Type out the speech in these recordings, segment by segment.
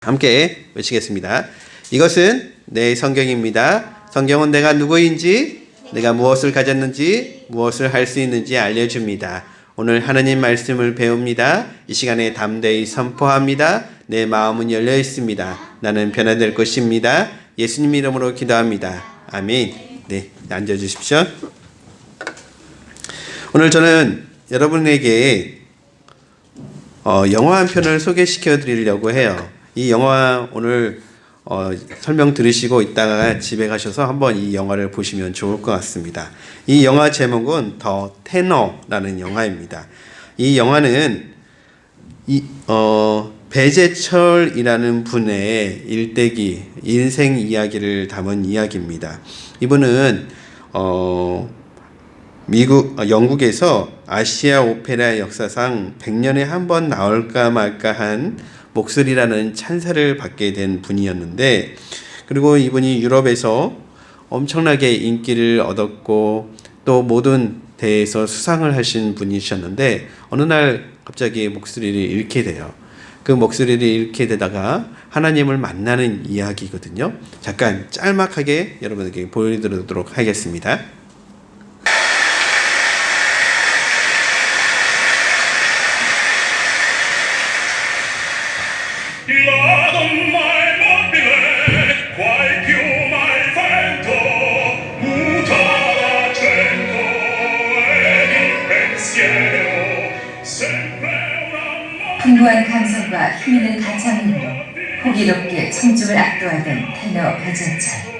함께 외치겠습니다. 이것은 내 성경입니다. 성경은 내가 누구인지, 내가 무엇을 가졌는지, 무엇을 할 수 있는지 알려줍니다. 오늘 하나님 말씀을 배웁니다. 이 시간에 담대히 선포합니다. 내 마음은 열려 있습니다. 나는 변화될 것입니다. 예수님 이름으로 기도합니다. 아멘. 네, 앉아주십시오. 오늘 저는 여러분에게 영화 한 편을 소개시켜 드리려고 해요. 이 영화 오늘 설명 들으시고 있다가 집에 가셔서 한번 이 영화를 보시면 좋을 것 같습니다. 이 영화 제목은 더 테너라는 영화입니다. 이 영화는 배재철이라는 분의 일대기, 인생 이야기를 담은 이야기입니다. 이분은 영국에서 아시아 오페라 역사상 100년에 한 번 나올까 말까 한 목소리라는 찬사를 받게 된 분이었는데, 그리고 이분이 유럽에서 엄청나게 인기를 얻었고 또 모든 대회에서 수상을 하신 분이셨는데, 어느 날 갑자기 목소리를 잃게 돼요. 그 목소리를 잃게 되다가 하나님을 만나는 이야기거든요. 잠깐 짤막하게 여러분에게 보여드리도록 하겠습니다. 풍부한 감성과 힘있는 가창으로 호기롭게 청중을 압도하던 테너 배재철.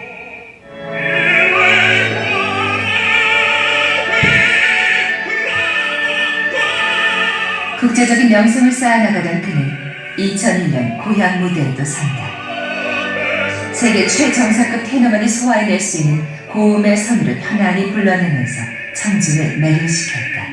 국제적인 명성을 쌓아나가던 그는 2001년 고향 무대에도 선다. 세계 최정상급 테너만이 소화해낼 수 있는 고음의 선율을 편안히 불러내면서 청중을 매료시켰다.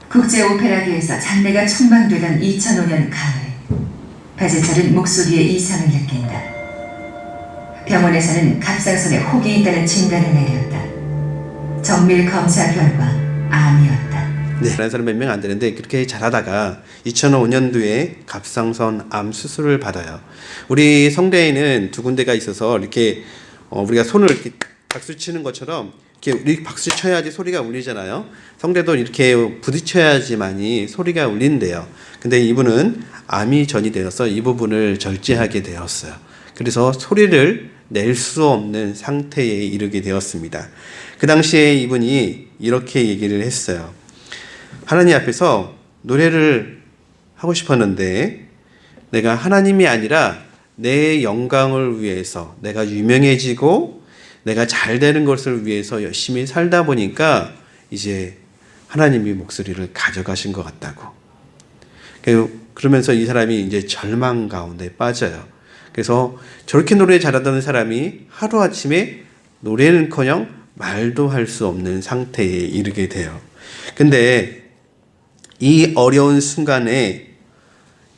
국제 오페라계에서 장래가 촉망되던 2005년 가을, 배재철은 목소리에 이상을 느낀다. 병원에서는 갑상선에 혹이 있다는 진단을 내렸다. 정밀 검사 결과 암이었다. 네, 다른 사람 몇 명 안 되는데 그렇게 잘하다가 2005년도에 갑상선 암 수술을 받아요. 우리 성대에는 두 군데가 있어서 이렇게 우리가 손을 이렇게 박수 치는 것처럼 이렇게 박수 쳐야지 소리가 울리잖아요. 성대도 이렇게 부딪혀야지만이 소리가 울린대요. 근데 이분은 암이 전이되어서 이 부분을 절제하게 되었어요. 그래서 소리를 낼 수 없는 상태에 이르게 되었습니다. 그 당시에 이분이 이렇게 얘기를 했어요. 하나님 앞에서 노래를 하고 싶었는데 내가 하나님이 아니라 내 영광을 위해서, 내가 유명해지고 내가 잘 되는 것을 위해서 열심히 살다 보니까 이제 하나님이 목소리를 가져가신 것 같다고. 그러면서 이 사람이 이제 절망 가운데 빠져요. 그래서 저렇게 노래 잘하던 사람이 하루아침에 노래는커녕 말도 할 수 없는 상태에 이르게 돼요. 근데 이 어려운 순간에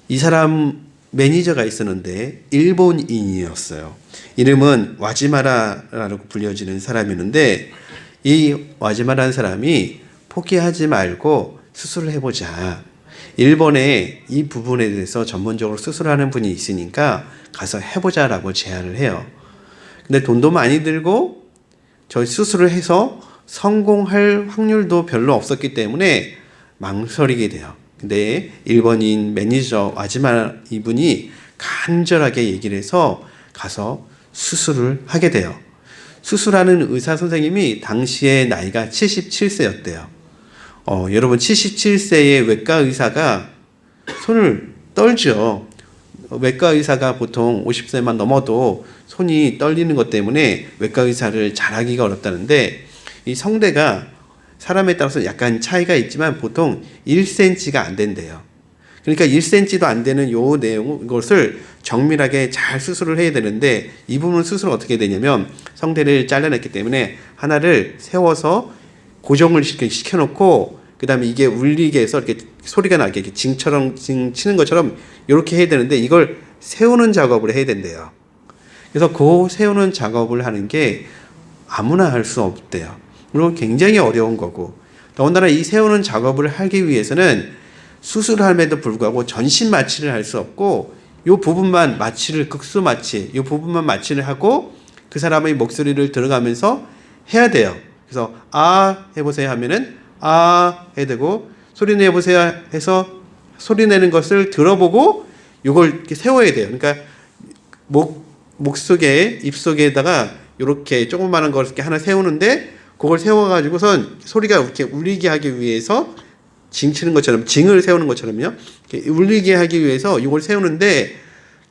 이 사람 매니저가 있었는데 일본인이었어요. 이름은 와지마라라고 불려지는 사람이었는데, 이 와지마라는 사람이 포기하지 말고 수술을 해보자. 일본에 이 부분에 대해서 전문적으로 수술하는 분이 있으니까 가서 해보자라고 제안을 해요. 근데 돈도 많이 들고 저 수술을 해서 성공할 확률도 별로 없었기 때문에 망설이게 돼요. 근데 일본인 매니저 와지마라 이분이 간절하게 얘기를 해서 가서 수술을 하게 돼요. 수술하는 의사 선생님이 당시에 나이가 77세였대요. 여러분 77세의 외과 의사가 손을 떨죠. 외과 의사가 보통 50세만 넘어도 손이 떨리는 것 때문에 외과 의사를 잘하기가 어렵다는데 이 성대가 사람에 따라서 약간 차이가 있지만 보통 1cm가 안 된대요. 그러니까 1cm도 안 되는 요 내용, 이것을 정밀하게 잘 수술을 해야 되는데 이 부분 수술은 어떻게 되냐면 성대를 잘라냈기 때문에 하나를 세워서 고정을 시켜놓고 그 다음에 이게 울리게 해서 이렇게 소리가 나게 이렇게 징 치는 것처럼 이렇게 해야 되는데 이걸 세우는 작업을 해야 된대요. 그래서 그 세우는 작업을 하는 게 아무나 할 수 없대요. 물론 굉장히 어려운 거고 더군다나 이 세우는 작업을 하기 위해서는 수술함에도 불구하고 전신 마취를 할 수 없고 이 부분만 마취를 극수 마취 이 부분만 마취를 하고 그 사람의 목소리를 들어가면서 해야 돼요. 그래서 아 해보세요 하면은 아 해야 되고 소리 내보세요 해서 소리 내는 것을 들어보고 이걸 이렇게 세워야 돼요. 그러니까 목 속에 입 속에다가 이렇게 조그마한 걸 이렇게 하나 세우는데 그걸 세워가지고선 소리가 이렇게 울리게 하기 위해서 징 치는 것처럼 징을 세우는 것처럼요. 이렇게 울리게 하기 위해서 이걸 세우는데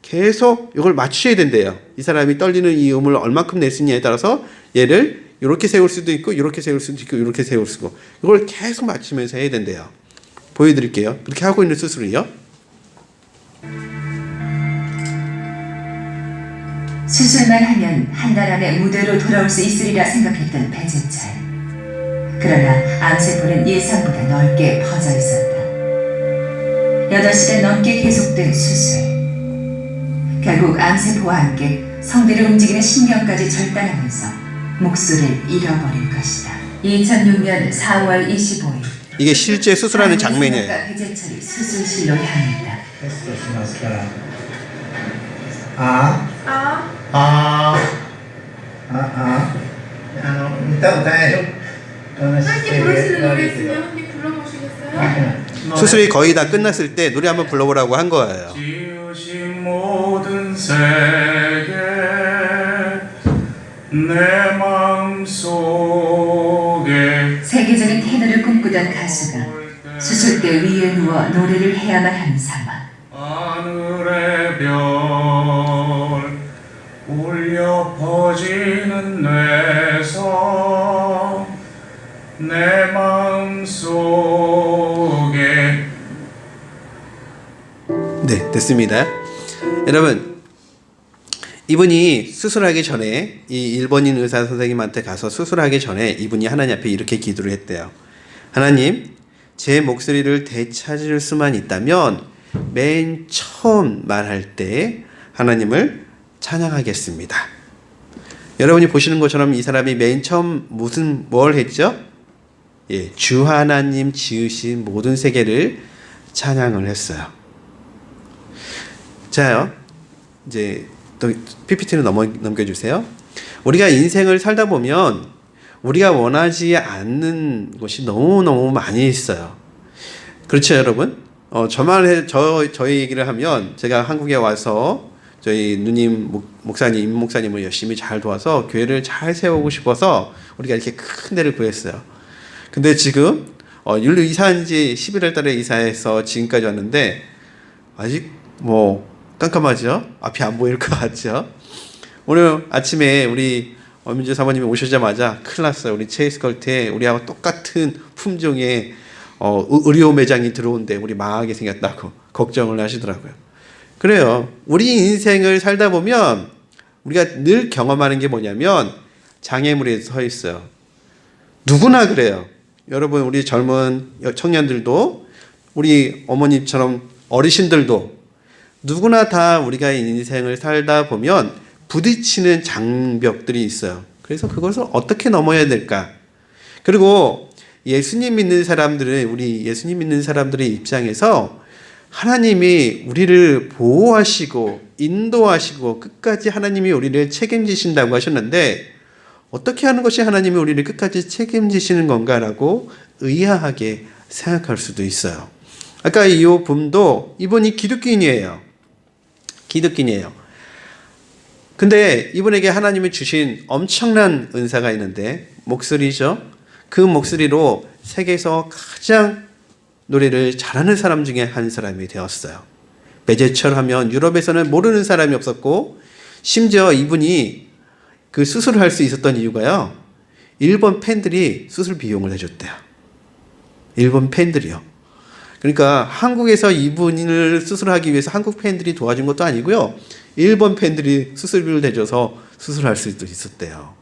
계속 이걸 맞추셔야 된대요. 이 사람이 떨리는 이 음을 얼만큼 낼 수 있냐에 따라서 얘를 이렇게 세울 수도 있고 이렇게 세울 수도 있고 이렇게 세울 수도 있고 이걸 계속 맞추면서 해야 된대요. 보여드릴게요. 그렇게 하고 있는 수술이요. 수술만 하면 한 달 안에 무대로 돌아올 수 있으리라 생각했던 배재철. 그러나 암세포는 예상보다 넓게 퍼져 있었다. 8시간 넘게 계속된 수술. 결국 암세포와 함께 성대를 움직이는 신경까지 절단하면서 목소리를 잃어버릴 것이다. 2006년 4월 25일 이게 실제 수술하는 장면이에요. 배재철이 수술실로 향했다. 함께 부를 수 있는 노래 있으면 함께 불러보시겠어요? 수술이 거의 다 끝났을 때 노래 한번 불러보라고 한 거예요. 지으신 모든 세계 내 마음속에 세계적인 테너를 꿈꾸던 가수가 수술대 위에 누워 노래를 해야만 하는 상황. 하늘의 별 울려 퍼지는 뇌성 내 마음속에. 네, 됐습니다. 여러분, 이분이 수술하기 전에 이 일본인 의사 선생님한테 가서 수술하기 전에 이분이 하나님 앞에 이렇게 기도를 했대요. 하나님, 제 목소리를 되찾을 수만 있다면 맨 처음 말할 때 하나님을 찬양하겠습니다. 여러분이 보시는 것처럼 이 사람이 맨 처음 뭘 했죠? 예, 주 하나님 지으신 모든 세계를 찬양을 했어요. 자요, 이제 또 PPT로 넘겨주세요. 우리가 인생을 살다 보면 우리가 원하지 않는 것이 너무너무 많이 있어요. 그렇죠, 여러분? 저희 얘기를 하면 제가 한국에 와서 저희 누님, 목사님, 임 목사님을 열심히 잘 도와서 교회를 잘 세우고 싶어서 우리가 이렇게 큰 데를 구했어요. 근데 지금 율로 이사한 지 11월 달에 이사해서 지금까지 왔는데 아직 깜깜하죠? 앞이 안 보일 것 같죠? 오늘 아침에 우리 민주 사모님이 오시자마자 큰일 났어요. 우리 체이스컬트에 우리하고 똑같은 품종의 의료 매장이 들어온데 우리 망하게 생겼다고 걱정을 하시더라고요. 그래요. 우리 인생을 살다 보면 우리가 늘 경험하는 게 뭐냐면 장애물에 서 있어요. 누구나 그래요. 여러분, 우리 젊은 청년들도 우리 어머님처럼 어르신들도 누구나 다 우리가 인생을 살다 보면 부딪히는 장벽들이 있어요. 그래서 그것을 어떻게 넘어야 될까? 그리고 예수님 믿는 사람들은, 우리 예수님 믿는 사람들의 입장에서 하나님이 우리를 보호하시고 인도하시고 끝까지 하나님이 우리를 책임지신다고 하셨는데 어떻게 하는 것이 하나님이 우리를 끝까지 책임지시는 건가라고 의아하게 생각할 수도 있어요. 아까 이 분도 이분이 기독교인이에요. 근데 이분에게 하나님이 주신 엄청난 은사가 있는데 목소리죠. 그 목소리로 세계에서 가장 노래를 잘하는 사람 중에 한 사람이 되었어요. 배제철 하면 유럽에서는 모르는 사람이 없었고, 심지어 이분이 그 수술을 할 수 있었던 이유가요, 일본 팬들이 수술 비용을 해줬대요. 일본 팬들이요. 그러니까 한국에서 이분을 수술하기 위해서 한국 팬들이 도와준 것도 아니고요, 일본 팬들이 수술비를 대줘서 수술할 수도 있었대요.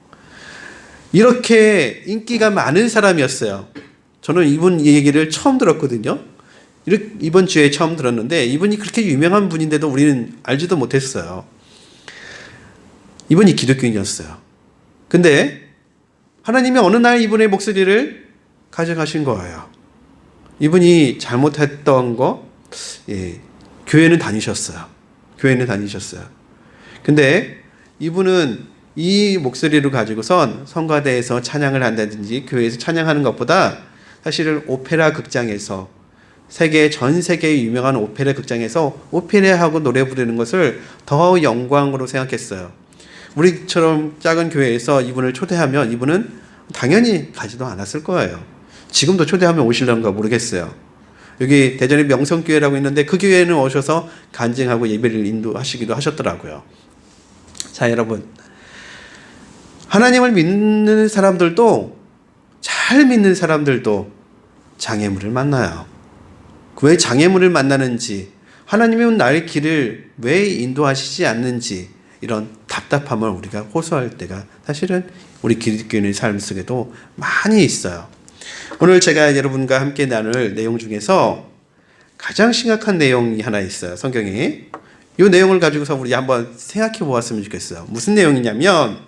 이렇게 인기가 많은 사람이었어요. 저는 이분 얘기를 처음 들었거든요. 이번 주에 처음 들었는데 이분이 그렇게 유명한 분인데도 우리는 알지도 못했어요. 이분이 기독교인이었어요. 근데 하나님이 어느 날 이분의 목소리를 가져가신 거예요. 이분이 잘못했던 거, 교회는 다니셨어요. 교회는 다니셨어요. 근데 이분은 이 목소리를 가지고선 성가대에서 찬양을 한다든지 교회에서 찬양하는 것보다 사실은 오페라 극장에서 전 세계의 유명한 오페라 극장에서 오페라하고 노래 부르는 것을 더 영광으로 생각했어요. 우리처럼 작은 교회에서 이분을 초대하면 이분은 당연히 가지도 않았을 거예요. 지금도 초대하면 오실런가 모르겠어요. 여기 대전에 명성교회라고 있는데 그 교회는 오셔서 간증하고 예배를 인도하시기도 하셨더라고요. 자, 여러분, 하나님을 믿는 사람들도, 잘 믿는 사람들도 장애물을 만나요. 왜 장애물을 만나는지, 하나님의 나의 길을 왜 인도하시지 않는지, 이런 답답함을 우리가 호소할 때가 사실은 우리 기독교인의 삶 속에도 많이 있어요. 오늘 제가 여러분과 함께 나눌 내용 중에서 가장 심각한 내용이 하나 있어요. 성경에. 이 내용을 가지고서 우리 한번 생각해 보았으면 좋겠어요. 무슨 내용이냐면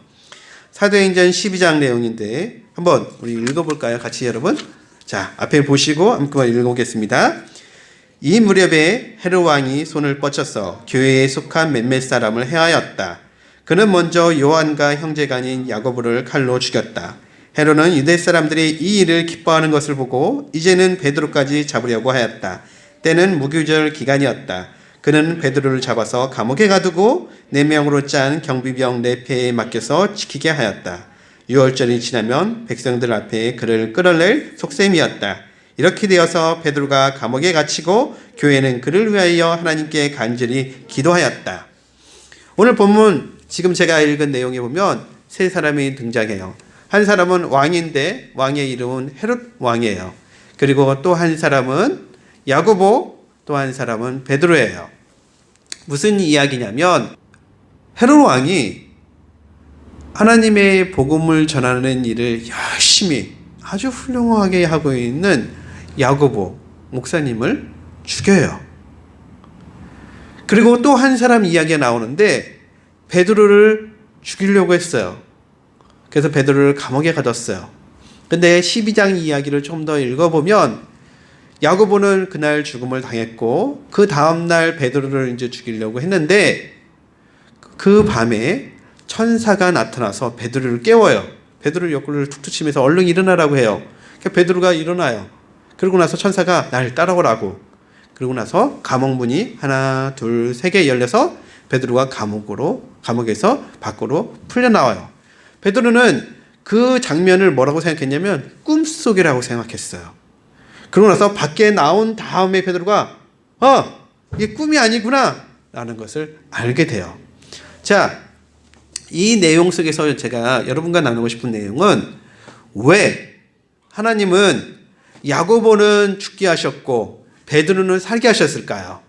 사도행전 12장 내용인데 한번 우리 읽어볼까요? 같이 여러분. 자, 앞에 보시고 한번 읽어보겠습니다. 이 무렵에 헤롯 왕이 손을 뻗쳐서 교회에 속한 몇몇 사람을 해하였다. 그는 먼저 요한과 형제간인 야고보를 칼로 죽였다. 헤롯은 유대 사람들이 이 일을 기뻐하는 것을 보고 이제는 베드로까지 잡으려고 하였다. 때는 무교절 기간이었다. 그는 베드로를 잡아서 감옥에 가두고 4명으로 짠 경비병 4패에 맡겨서 지키게 하였다. 6월절이 지나면 백성들 앞에 그를 끌어낼 속셈이었다. 이렇게 되어서 베드로가 감옥에 갇히고 교회는 그를 위하여 하나님께 간절히 기도하였다. 오늘 본문 지금 제가 읽은 내용에 보면 세 사람이 등장해요. 한 사람은 왕인데 왕의 이름은 헤롯 왕이에요. 그리고 또 한 사람은 야고보, 또 한 사람은 베드로예요. 무슨 이야기냐면 헤롯 왕이 하나님의 복음을 전하는 일을 열심히 아주 훌륭하게 하고 있는 야고보 목사님을 죽여요. 그리고 또 한 사람 이야기가 나오는데 베드로를 죽이려고 했어요. 그래서 베드로를 감옥에 가뒀어요. 근데 12장 이야기를 좀 더 읽어보면 야고보는 그날 죽음을 당했고 그 다음날 베드로를 이제 죽이려고 했는데 그 밤에 천사가 나타나서 베드로를 깨워요. 베드로 옆구리를 툭툭 치면서 얼른 일어나라고 해요. 그러니까 베드로가 일어나요. 그러고 나서 천사가 날 따라오라고. 그러고 나서 감옥문이 하나, 둘, 3개 열려서 베드로가 감옥에서 밖으로 풀려나와요. 베드로는 그 장면을 뭐라고 생각했냐면 꿈속이라고 생각했어요. 그러고 나서 밖에 나온 다음에 베드로가 이게 꿈이 아니구나 라는 것을 알게 돼요. 자, 이 내용 속에서 제가 여러분과 나누고 싶은 내용은 왜 하나님은 야고보는 죽게 하셨고 베드로는 살게 하셨을까요?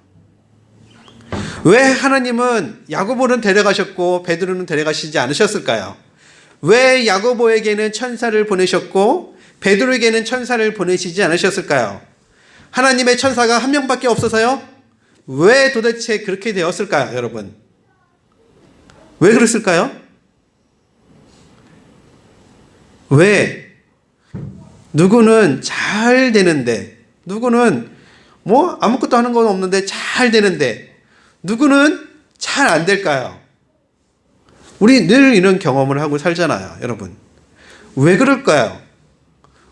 왜 하나님은 야고보는 데려가셨고 베드로는 데려가시지 않으셨을까요? 왜 야고보에게는 천사를 보내셨고 베드로에게는 천사를 보내시지 않으셨을까요? 하나님의 천사가 한 명밖에 없어서요? 왜 도대체 그렇게 되었을까요, 여러분? 왜 그랬을까요? 왜? 누구는 잘 되는데, 누구는 뭐 아무것도 하는 건 없는데 잘 되는데, 누구는 잘 안 될까요? 우리 늘 이런 경험을 하고 살잖아요, 여러분. 왜 그럴까요?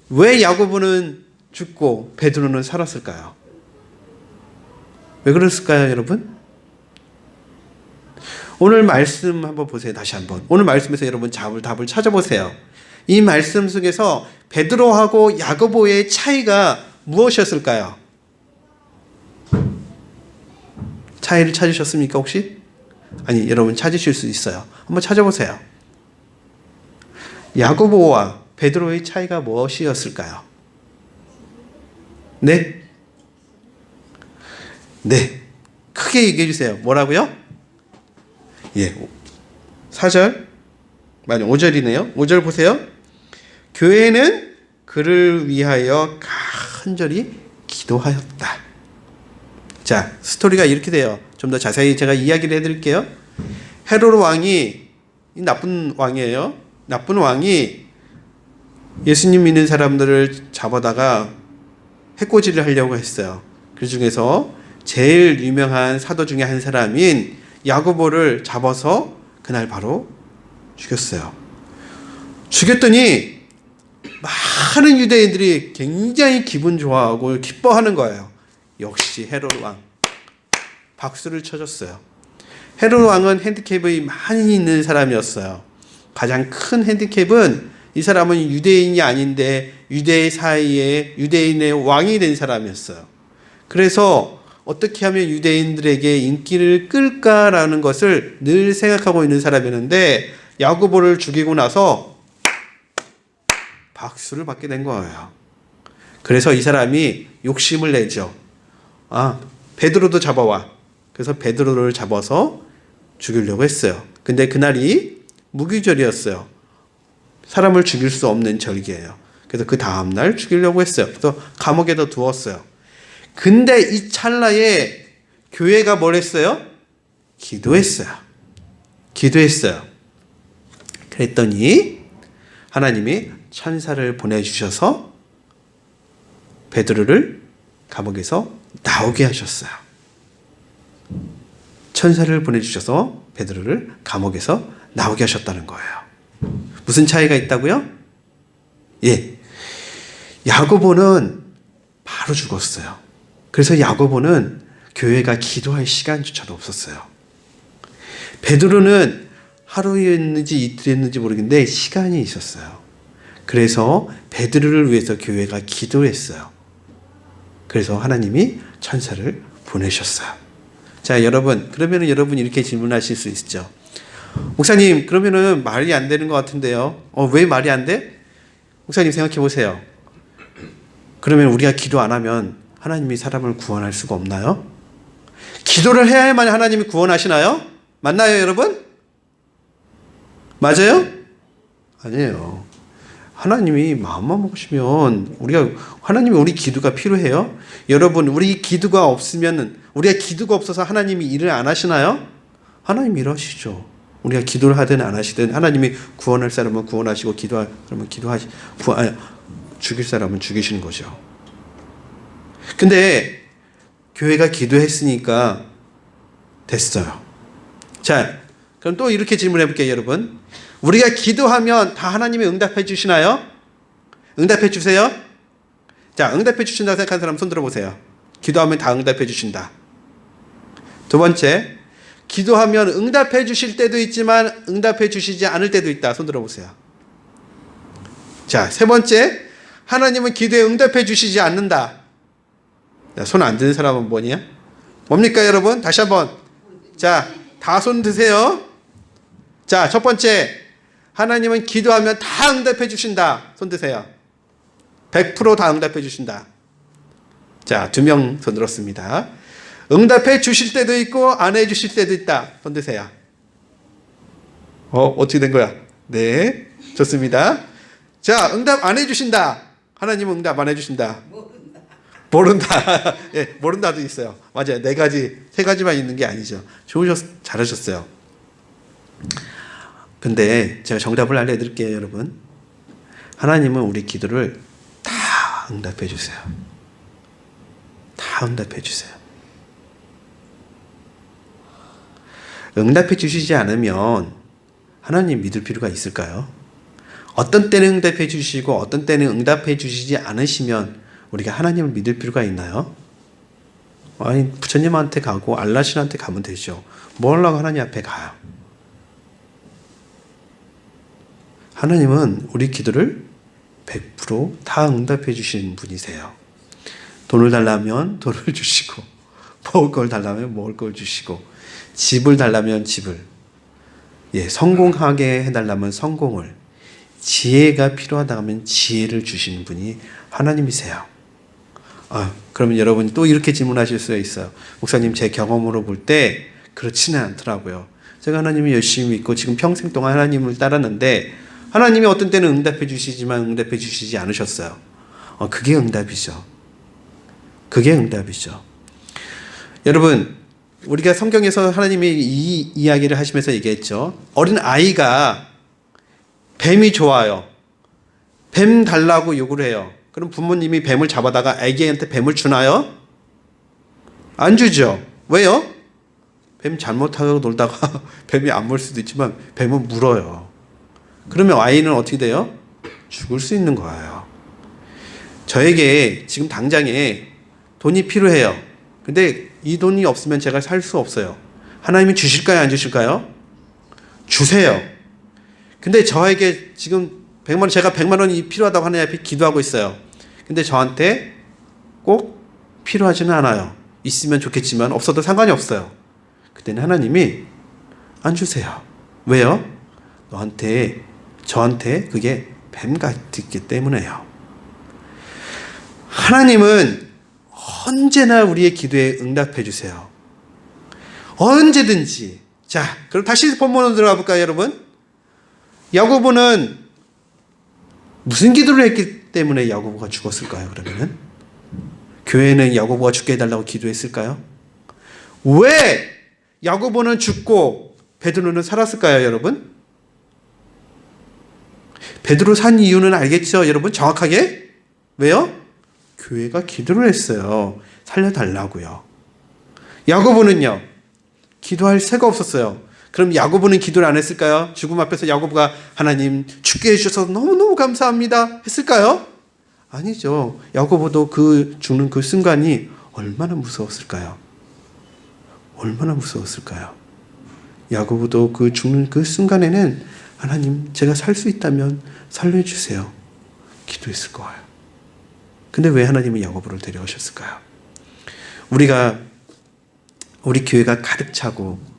왜 야고보는 죽고 베드로는 살았을까요? 왜 그랬을까요, 여러분? 오늘 말씀 한번 보세요. 다시 한번. 오늘 말씀에서 여러분 답을 찾아보세요. 이 말씀 속에서 베드로하고 야고보의 차이가 무엇이었을까요? 차이를 찾으셨습니까 혹시? 아니, 여러분 찾으실 수 있어요. 한번 찾아보세요. 야고보와 베드로의 차이가 무엇이었을까요? 네? 네. 크게 얘기해 주세요. 뭐라고요? 예. 4절. 아니, 5절이네요. 5절 보세요. 교회는 그를 위하여 간절히 기도하였다. 자, 스토리가 이렇게 돼요. 좀 더 자세히 제가 이야기를 해드릴게요. 헤로드 왕이, 나쁜 왕이에요. 나쁜 왕이 예수님 믿는 사람들을 잡아다가 해코지를 하려고 했어요. 그 중에서 제일 유명한 사도 중에 한 사람인 야고보를 잡아서 그날 바로 죽였어요. 죽였더니 많은 유대인들이 굉장히 기분 좋아하고 기뻐하는 거예요. 역시 헤로드 왕. 박수를 쳐줬어요. 헤로드 왕은 핸디캡이 많이 있는 사람이었어요. 가장 큰 핸디캡은 이 사람은 유대인이 아닌데 유대 사이에 유대인의 왕이 된 사람이었어요. 그래서 어떻게 하면 유대인들에게 인기를 끌까라는 것을 늘 생각하고 있는 사람이었는데 야고보를 죽이고 나서 박수를 받게 된 거예요. 그래서 이 사람이 욕심을 내죠. 베드로도 잡아와. 그래서 베드로를 잡아서 죽이려고 했어요. 근데 그날이 무기절이었어요. 사람을 죽일 수 없는 절기예요. 그래서 그 다음날 죽이려고 했어요. 그래서 감옥에다 두었어요. 근데 이 찰나에 교회가 뭘 했어요? 기도했어요. 그랬더니 하나님이 천사를 보내주셔서 베드로를 감옥에서 나오게 하셨어요. 천사를 보내주셔서 베드로를 감옥에서 나오게 하셨다는 거예요. 무슨 차이가 있다고요? 예. 야고보는 바로 죽었어요. 그래서 야고보는 교회가 기도할 시간조차도 없었어요. 베드로는 하루였는지 이틀이었는지 모르겠는데 시간이 있었어요. 그래서 베드로를 위해서 교회가 기도했어요. 그래서 하나님이 천사를 보내셨어요. 자, 여러분, 그러면 여러분이 이렇게 질문하실 수 있죠. 목사님, 그러면은 말이 안 되는 것 같은데요. 왜 말이 안 돼? 목사님 생각해 보세요. 그러면 우리가 기도 안 하면 하나님이 사람을 구원할 수가 없나요? 기도를 해야만 하나님이 구원하시나요? 맞나요, 여러분? 맞아요? 아니에요. 하나님이 마음만 먹으시면 하나님이 우리 기도가 필요해요? 여러분, 우리 기도가 없으면 우리가 기도가 없어서 하나님이 일을 안 하시나요? 하나님이 일하시죠. 우리가 기도를 하든 안 하시든 하나님이 구원할 사람은 구원하시고 죽일 사람은 죽이시는 거죠. 근데 교회가 기도했으니까 됐어요. 자, 그럼 또 이렇게 질문해 볼게요, 여러분. 우리가 기도하면 다 하나님이 응답해 주시나요? 응답해 주세요. 자, 응답해 주신다고 생각하는 사람 손 들어보세요. 기도하면 다 응답해 주신다. 두 번째, 기도하면 응답해 주실 때도 있지만 응답해 주시지 않을 때도 있다. 손 들어보세요. 자, 세 번째, 하나님은 기도에 응답해 주시지 않는다. 손 안 드는 사람은 뭐냐? 뭡니까, 여러분? 다시 한번. 자, 다 손 드세요. 자, 첫 번째, 하나님은 기도하면 다 응답해 주신다. 손 드세요. 100% 다 응답해 주신다. 자, 2명 손 들었습니다. 응답해 주실 때도 있고 안 해 주실 때도 있다. 손 드세요. 어떻게 된 거야? 네, 좋습니다. 자, 응답 안 해 주신다. 하나님은 응답 안 해 주신다. 모른다. 예, 모른다도 있어요. 맞아요. 4가지, 3가지만 있는 게 아니죠. 잘하셨어요. 근데 제가 정답을 알려드릴게요, 여러분. 하나님은 우리 기도를 다 응답해 주세요. 다 응답해 주세요. 응답해 주시지 않으면 하나님 믿을 필요가 있을까요? 어떤 때는 응답해 주시고 어떤 때는 응답해 주시지 않으시면 우리가 하나님을 믿을 필요가 있나요? 아니 부처님한테 가고 알라신한테 가면 되죠. 뭐 하려고 하나님 앞에 가요? 하나님은 우리 기도를 100% 응답해 주시는 분이세요. 돈을 달라면 돈을 주시고, 먹을 걸 달라면 먹을 걸 주시고, 집을 달라면 집을, 성공하게 해달라면 성공을, 지혜가 필요하다 하면 지혜를 주시는 분이 하나님이세요. 그러면 여러분 또 이렇게 질문하실 수 있어요. 목사님, 제 경험으로 볼 때 그렇지는 않더라고요. 제가 하나님을 열심히 믿고 지금 평생 동안 하나님을 따랐는데 하나님이 어떤 때는 응답해 주시지만 응답해 주시지 않으셨어요. 그게 응답이죠. 그게 응답이죠. 여러분, 우리가 성경에서 하나님이 이 이야기를 하시면서 얘기했죠. 어린 아이가 뱀이 좋아요. 뱀 달라고 요구를 해요. 그럼 부모님이 뱀을 잡아다가 아기한테 뱀을 주나요? 안 주죠. 왜요? 뱀 잘못하고 놀다가 뱀이 안 물 수도 있지만 뱀은 물어요. 그러면 아이는 어떻게 돼요? 죽을 수 있는 거예요. 저에게 지금 당장에 돈이 필요해요. 근데 이 돈이 없으면 제가 살 수 없어요. 하나님이 주실까요? 안 주실까요? 주세요. 근데 저에게 지금 100만 원, 제가 100만 원이 필요하다고 하나님 앞에 기도하고 있어요. 근데 저한테 꼭 필요하지는 않아요. 있으면 좋겠지만 없어도 상관이 없어요. 그때는 하나님이 안 주세요. 왜요? 저한테 그게 뱀 같기 때문에요. 하나님은 언제나 우리의 기도에 응답해 주세요. 언제든지. 자, 그럼 다시 본문으로 들어가 볼까요, 여러분? 야고보는 무슨 기도를 했기 때문에 야고보가 죽었을까요, 그러면은? 교회는 야고보가 죽게 해달라고 기도했을까요? 왜 야고보는 죽고 베드로는 살았을까요, 여러분? 베드로 산 이유는 알겠죠, 여러분? 정확하게? 왜요? 교회가 기도를 했어요. 살려달라고요. 야고보는요, 기도할 새가 없었어요. 그럼 야고보는 기도를 안 했을까요? 죽음 앞에서 야고보가 하나님 죽게 해주셔서 너무너무 감사합니다 했을까요? 아니죠. 야고보도 그 죽는 그 순간이 얼마나 무서웠을까요? 얼마나 무서웠을까요? 야고보도 그 죽는 그 순간에는 하나님, 제가 살 수 있다면 살려주세요 기도했을 거예요. 근데 왜 하나님이 야고보를 데려오셨을까요? 우리 교회가 가득 차고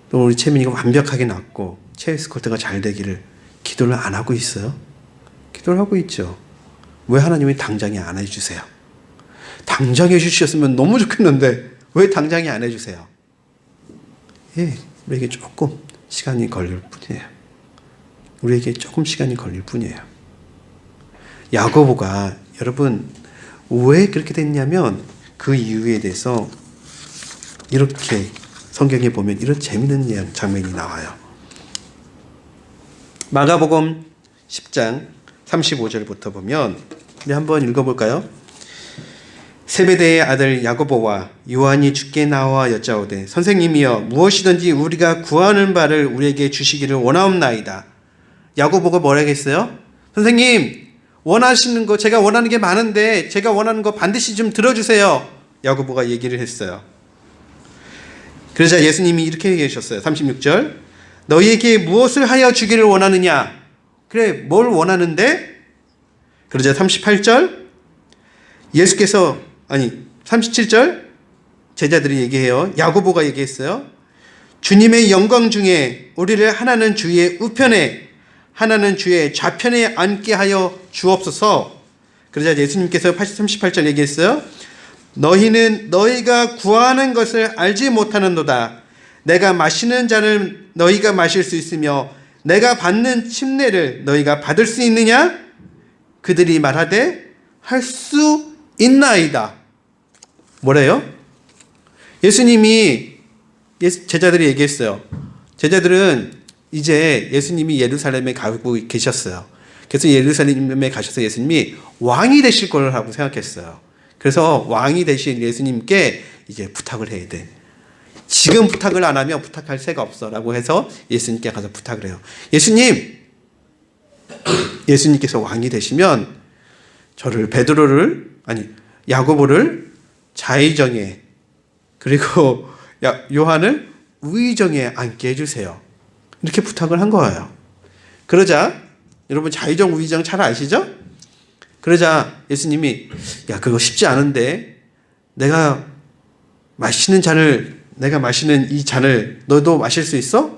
또 우리 채민이가 완벽하게 낫고 체스코트가 잘 되기를 기도를 안 하고 있어요? 기도를 하고 있죠. 왜 하나님이 당장에 안 해주세요? 당장 해주셨으면 너무 좋겠는데 왜 당장에 안 해주세요? 우리에게 조금 시간이 걸릴 뿐이에요. 우리에게 조금 시간이 걸릴 뿐이에요. 야고보가 여러분 왜 그렇게 됐냐면 그 이유에 대해서 이렇게 성경에 보면 이런 재미있는 장면이 나와요. 마가복음 10장 35절부터 보면 우리 한번 읽어볼까요? 세베대의 아들 야고보와 요한이 주께 나와 여짜오되 선생님이여 무엇이든지 우리가 구하는 바를 우리에게 주시기를 원하옵나이다. 야고보가 뭐라고 했어요? 선생님 원하시는 거 제가 원하는 게 많은데 제가 원하는 거 반드시 좀 들어주세요. 야고보가 얘기를 했어요. 그러자 예수님이 이렇게 얘기하셨어요. 36절 너희에게 무엇을 하여 주기를 원하느냐? 그래 뭘 원하는데? 그러자 38절 37절 제자들이 얘기해요. 야고보가 얘기했어요. 주님의 영광 중에 우리를 하나는 주의 우편에 하나는 주의 좌편에 앉게 하여 주옵소서. 그러자 예수님께서 38절 얘기했어요. 너희는 너희가 구하는 것을 알지 못하는도다. 내가 마시는 잔을 너희가 마실 수 있으며 내가 받는 침례를 너희가 받을 수 있느냐? 그들이 말하되 할 수 있나이다. 뭐래요? 예수님이 제자들이 얘기했어요. 제자들은 이제 예수님이 예루살렘에 가고 계셨어요. 그래서 예루살렘에 가셔서 예수님이 왕이 되실 거라고 생각했어요. 그래서 왕이 되신 예수님께 이제 부탁을 해야 돼. 지금 부탁을 안 하면 부탁할 새가 없어 라고 해서 예수님께 가서 부탁을 해요. 예수님께서 왕이 되시면 저를 야고보를 좌의정에 그리고 요한을 우의정에 앉게 해주세요. 이렇게 부탁을 한 거예요. 그러자 여러분 좌의정 우의정 잘 아시죠? 그러자 예수님이 야 그거 쉽지 않은데 내가 마시는 이 잔을 너도 마실 수 있어?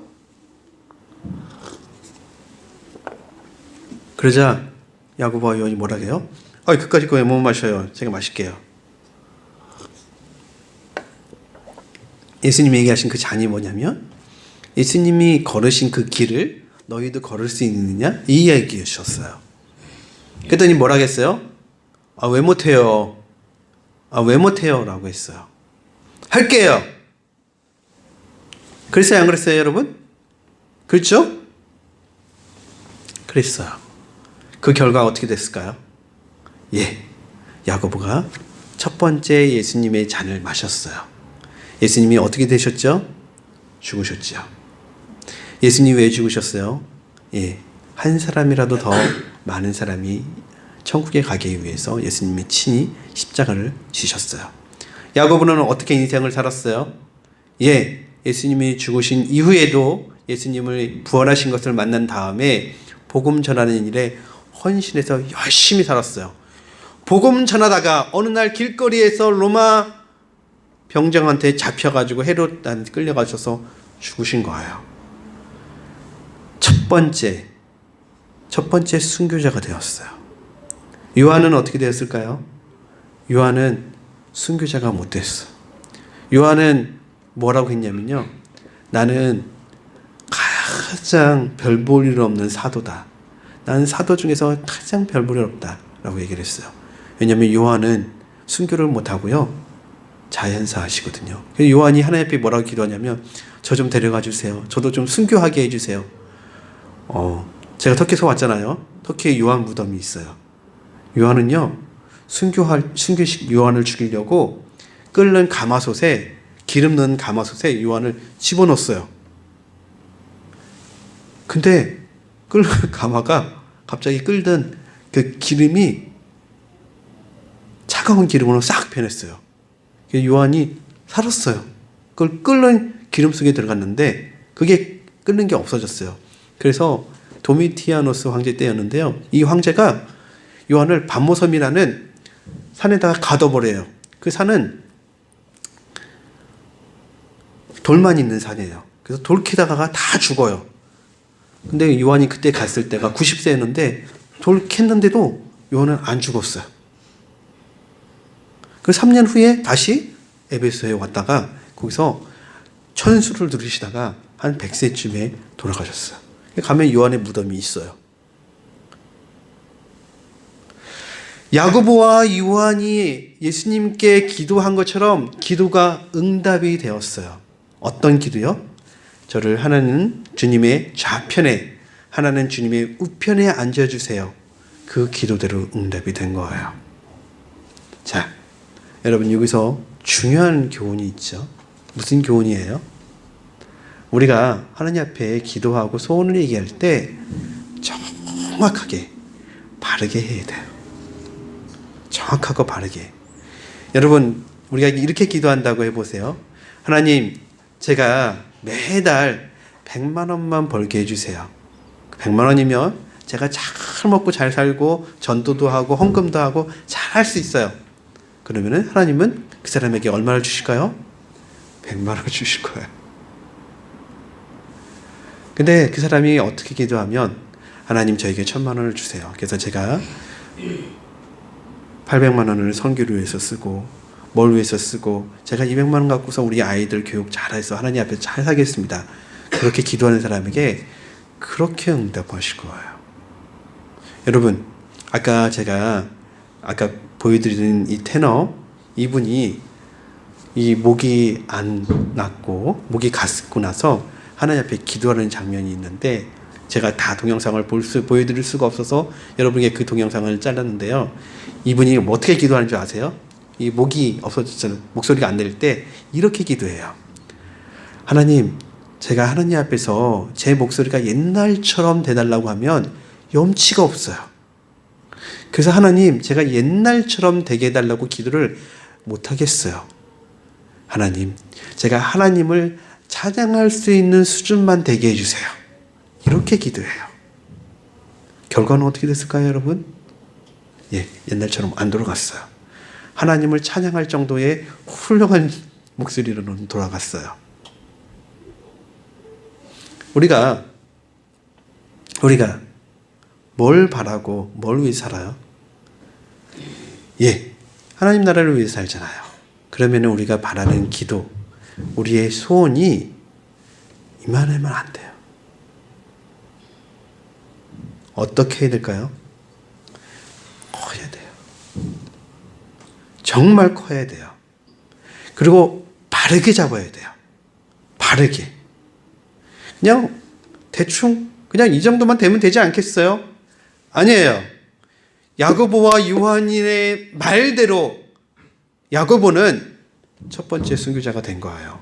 그러자 야고보와 요한이 뭐라 해요? 그까짓 거 왜 못 마셔요? 제가 마실게요. 예수님이 얘기하신 그 잔이 뭐냐면 예수님이 걸으신 그 길을 너희도 걸을 수 있느냐? 이 이야기였어요. 그랬더니 뭐라 했어요? 왜 못해요? 왜 못해요? 라고 했어요. 할게요. 그랬어요? 안 그랬어요 여러분? 그렇죠? 그랬어요. 그 결과가 어떻게 됐을까요? 야고보가 첫 번째 예수님의 잔을 마셨어요. 예수님이 어떻게 되셨죠? 죽으셨죠. 예수님이 왜 죽으셨어요? 한 사람이라도 더 많은 사람이 천국에 가기 위해서 예수님이 친히 십자가를 지셨어요. 야고보는 어떻게 인생을 살았어요? 예수님이 죽으신 이후에도 예수님을 부활하신 것을 만난 다음에 복음 전하는 일에 헌신해서 열심히 살았어요. 복음 전하다가 어느 날 길거리에서 로마 병정한테 잡혀가지고 헤롯한테 끌려가셔서 죽으신 거예요. 첫 번째 순교자가 되었어요. 요한은 어떻게 되었을까요? 요한은 순교자가 못 됐어. 요한은 뭐라고 했냐면요. 나는 가장 별 볼 일 없는 사도다. 나는 사도 중에서 가장 별 볼 일 없다. 라고 얘기를 했어요. 왜냐하면 요한은 순교를 못하고요. 자연사 하시거든요. 요한이 하나님 앞에 뭐라고 기도하냐면 저 좀 데려가 주세요. 저도 좀 순교하게 해주세요. 제가 터키에서 왔잖아요. 터키에 요한 무덤이 있어요. 요한은요. 순교식 요한을 죽이려고 끓는 가마솥에 기름 넣은 가마솥에 요한을 집어넣었어요. 근데 끓는 가마가 갑자기 끓던 그 기름이 차가운 기름으로 싹 변했어요. 요한이 살았어요. 그걸 끓는 기름 속에 들어갔는데 그게 끓는 게 없어졌어요. 그래서 도미티아노스 황제 때였는데요. 이 황제가 요한을 반모섬이라는 산에다가 가둬버려요. 그 산은 돌만 있는 산이에요. 그래서 돌 캐다가 다 죽어요. 근데 요한이 그때 갔을 때가 90세였는데 돌 캤는데도 요한은 안 죽었어요. 그 3년 후에 다시 에베소에 왔다가 거기서 천수를 누리시다가 한 100세쯤에 돌아가셨어요. 가면 요한의 무덤이 있어요. 야고보와 요한이 예수님께 기도한 것처럼 기도가 응답이 되었어요. 어떤 기도요? 저를 하나는 주님의 좌편에, 하나는 주님의 우편에 앉아주세요. 그 기도대로 응답이 된 거예요. 자, 여러분 여기서 중요한 교훈이 있죠. 무슨 교훈이에요? 우리가 하나님 앞에 기도하고 소원을 얘기할 때 정확하게 바르게 해야 돼요. 정확하고 바르게. 여러분 우리가 이렇게 기도한다고 해보세요. 하나님 제가 매달 100만 원만 벌게 해주세요. 100만 원이면 제가 잘 먹고 잘 살고 전도도 하고 헌금도 하고 잘 할 수 있어요. 그러면은 하나님은 그 사람에게 얼마를 주실까요? 100만 원을 주실 거예요. 근데 그 사람이 어떻게 기도하면 하나님 저에게 1000만 원을 주세요. 그래서 제가 800만 원을 선교를 위해서 쓰고 뭘 위해서 쓰고 제가 200만 원 갖고서 우리 아이들 교육 잘해서 하나님 앞에 잘 살겠습니다. 그렇게 기도하는 사람에게 그렇게 응답하실 거예요. 여러분 제가 아까 보여드리는 이 테너 이분이 이 목이 안 났고 목이 갔고 나서 하나님 앞에 기도하는 장면이 있는데 제가 다 동영상을 보여드릴 수가 없어서 여러분에게 그 동영상을 잘랐는데요. 이분이 어떻게 기도하는 줄 아세요? 이 목이 없어졌잖아요. 목소리가 안 낼 때 이렇게 기도해요. 하나님, 제가 하나님 앞에서 제 목소리가 옛날처럼 돼달라고 하면 염치가 없어요. 그래서 하나님, 제가 옛날처럼 되게 해달라고 기도를 못하겠어요. 하나님, 제가 하나님을 찬양할 수 있는 수준만 되게 해주세요. 이렇게 기도해요. 결과는 어떻게 됐을까요, 여러분? 옛날처럼 안 돌아갔어요. 하나님을 찬양할 정도의 훌륭한 목소리로는 돌아갔어요. 우리가 뭘 바라고 뭘 위해 살아요? 하나님 나라를 위해 살잖아요. 그러면 우리가 바라는 기도, 우리의 소원이 이만하면 안 돼요. 어떻게 해야 될까요? 커야 돼요. 정말 커야 돼요. 그리고 바르게 잡아야 돼요. 바르게. 그냥 대충 그냥 이 정도만 되면 되지 않겠어요? 아니에요. 야고보와 요한의 말대로 야고보는 첫 번째 순교자가 된 거예요.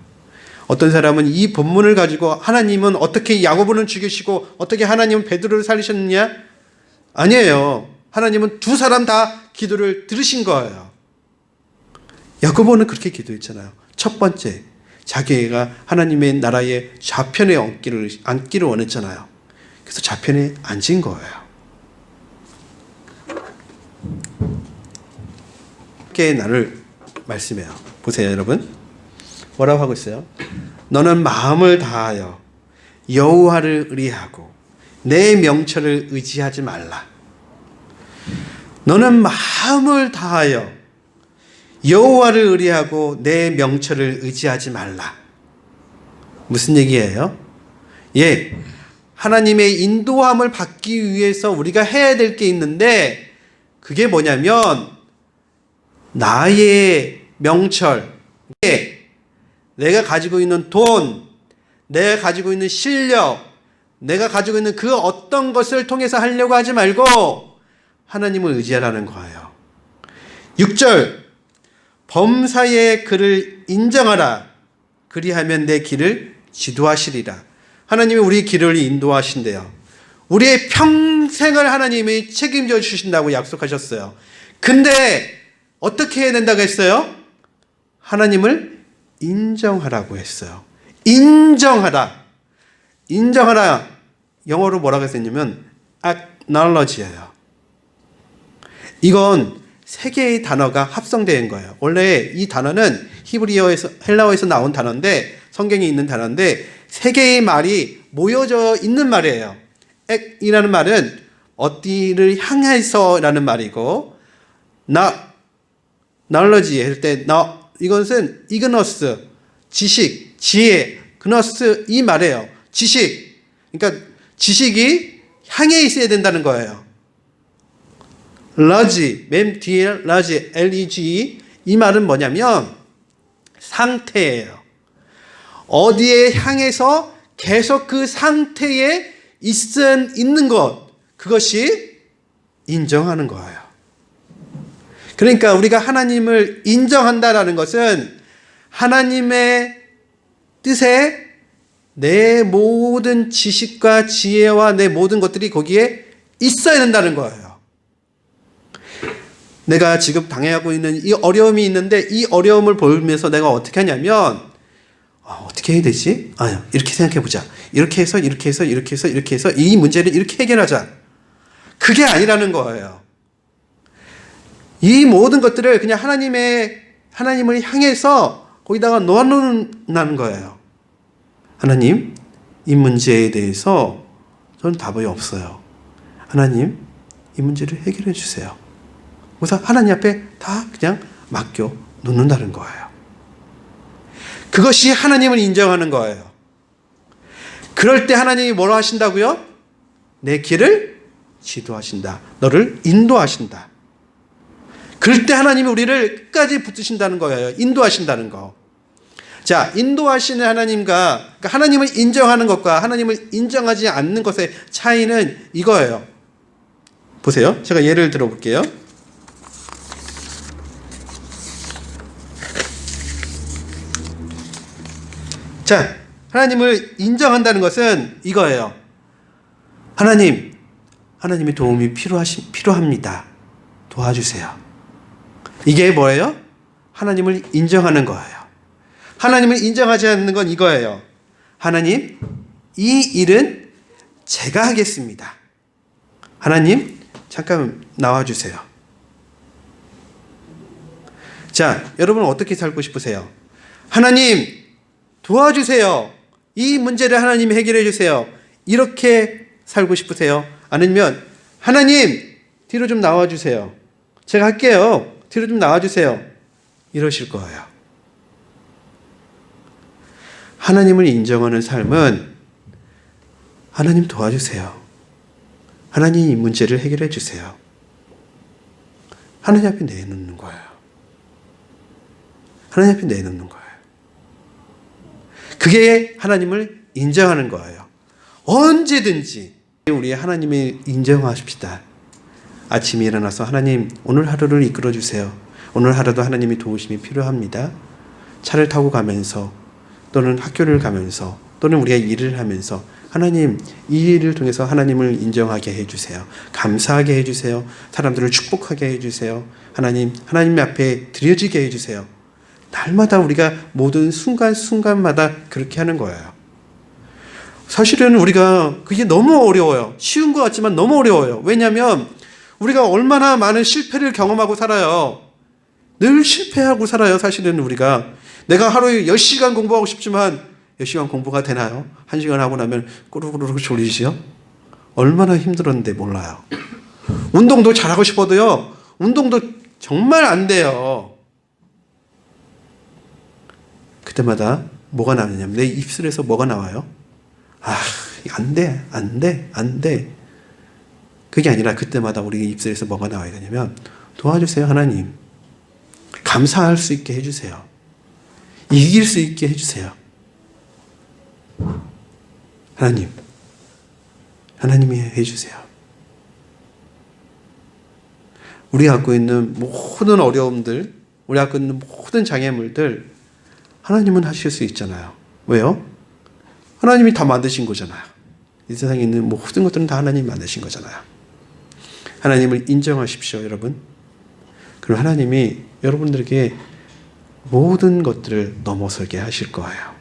어떤 사람은 이 본문을 가지고 하나님은 어떻게 야고보는 죽이시고 어떻게 하나님은 베드로를 살리셨느냐? 아니에요. 하나님은 두 사람 다 기도를 들으신 거예요. 야고보는 그렇게 기도했잖아요. 첫 번째, 자기가 하나님의 나라의 좌편에 앉기를 원했잖아요. 그래서 좌편에 앉은 거예요. 함께 나눌 말씀이에요. 보세요, 여러분. 뭐라고 하고 있어요? 너는 마음을 다하여 여호와를 의뢰하고 내 명철을 의지하지 말라. 너는 마음을 다하여 여호와를 의뢰하고 내 명철을 의지하지 말라. 무슨 얘기예요? 하나님의 인도함을 받기 위해서 우리가 해야 될 게 있는데 그게 뭐냐면 나의 명철, 내가 가지고 있는 돈, 내가 가지고 있는 실력, 내가 가지고 있는 그 어떤 것을 통해서 하려고 하지 말고 하나님을 의지하라는 거예요. 6절, 범사의 그를 인정하라. 그리하면 내 길을 지도하시리라. 하나님이 우리 길을 인도하신대요. 우리의 평생을 하나님이 책임져 주신다고 약속하셨어요. 근데 어떻게 해야 된다고 했어요? 하나님을 인정하라고 했어요. 인정하라. 인정하라. 영어로 뭐라고 했냐면 acknowledge예요. 이건 세 개의 단어가 합성된 거예요. 원래 이 단어는 히브리어에서 헬라어에서 나온 단어인데 성경에 있는 단어인데 세 개의 말이 모여져 있는 말이에요. 이라는 말은 어디를 향해서라는 말이고 knowledge 할 때 이것은 이그너스 지식, 지혜, 그너스 이 말이에요. 지식. 그러니까 지식이 향해 있어야 된다는 거예요. 러지, 맨 뒤에 러지, L-E-G 이 말은 뭐냐면 상태예요. 어디에 향해서 계속 그 상태에 있는 것, 그것이 인정하는 거예요. 그러니까 우리가 하나님을 인정한다라는 것은 하나님의 뜻에 내 모든 지식과 지혜와 내 모든 것들이 거기에 있어야 된다는 거예요. 내가 지금 당해하고 있는 이 어려움이 있는데 이 어려움을 보면서 내가 어떻게 하냐면 어떻게 해야 되지? 이렇게 생각해 보자. 이렇게 해서 이 문제를 이렇게 해결하자. 그게 아니라는 거예요. 이 모든 것들을 그냥 하나님을 향해서 거기다가 놓아놓는 거예요. 하나님, 이 문제에 대해서 저는 답이 없어요. 하나님, 이 문제를 해결해 주세요. 그래서 하나님 앞에 다 그냥 맡겨 놓는다는 거예요. 그것이 하나님을 인정하는 거예요. 그럴 때 하나님이 뭐라 하신다고요? 내 길을 지도하신다. 너를 인도하신다. 그럴 때 하나님이 우리를 끝까지 붙드신다는 거예요. 인도하신다는 거. 자, 인도하시는 하나님과 그러니까 하나님을 인정하는 것과 하나님을 인정하지 않는 것의 차이는 이거예요. 보세요. 제가 예를 들어볼게요. 자, 하나님을 인정한다는 것은 이거예요. 하나님의 도움이 필요합니다. 도와주세요. 이게 뭐예요? 하나님을 인정하는 거예요. 하나님을 인정하지 않는 건 이거예요. 하나님, 이 일은 제가 하겠습니다. 하나님, 잠깐 나와주세요. 자, 여러분은 어떻게 살고 싶으세요? 하나님, 도와주세요. 이 문제를 하나님이 해결해 주세요. 이렇게 살고 싶으세요? 아니면 하나님, 뒤로 좀 나와주세요. 제가 할게요. 뒤로 좀 나와주세요. 이러실 거예요. 하나님을 인정하는 삶은 하나님 도와주세요. 하나님 이 문제를 해결해 주세요. 하나님 앞에 내놓는 거예요. 하나님 앞에 내놓는 거예요. 그게 하나님을 인정하는 거예요. 언제든지 우리 하나님을 인정하십시다. 아침에 일어나서 하나님 오늘 하루를 이끌어 주세요. 오늘 하루도 하나님의 도우심이 필요합니다. 차를 타고 가면서 또는 학교를 가면서 또는 우리가 일을 하면서 하나님 이 일을 통해서 하나님을 인정하게 해주세요. 감사하게 해주세요. 사람들을 축복하게 해주세요. 하나님 앞에 드려지게 해주세요. 날마다 우리가 모든 순간순간마다 그렇게 하는 거예요. 사실은 우리가 그게 너무 어려워요. 쉬운 것 같지만 너무 어려워요. 왜냐하면 우리가 얼마나 많은 실패를 경험하고 살아요. 늘 실패하고 살아요. 사실은 우리가 내가 하루에 10시간 공부하고 싶지만 10시간 공부가 되나요? 1시간 하고 나면 꾸르르르 졸리시죠? 얼마나 힘들었는데 몰라요. 운동도 잘하고 싶어도요. 운동도 정말 안 돼요. 그때마다 뭐가 나오냐면 내 입술에서 뭐가 나와요? 안 돼. 그게 아니라 그때마다 우리 입술에서 뭐가 나와야 되냐면 도와주세요 하나님. 감사할 수 있게 해주세요. 이길 수 있게 해주세요. 하나님이 해주세요. 우리가 갖고 있는 모든 어려움들, 우리가 갖고 있는 모든 장애물들 하나님은 하실 수 있잖아요. 왜요? 하나님이 다 만드신 거잖아요. 이 세상에 있는 모든 것들은 다 하나님이 만드신 거잖아요. 하나님을 인정하십시오, 여러분. 그럼 하나님이 여러분들에게 모든 것들을 넘어서게 하실 거예요.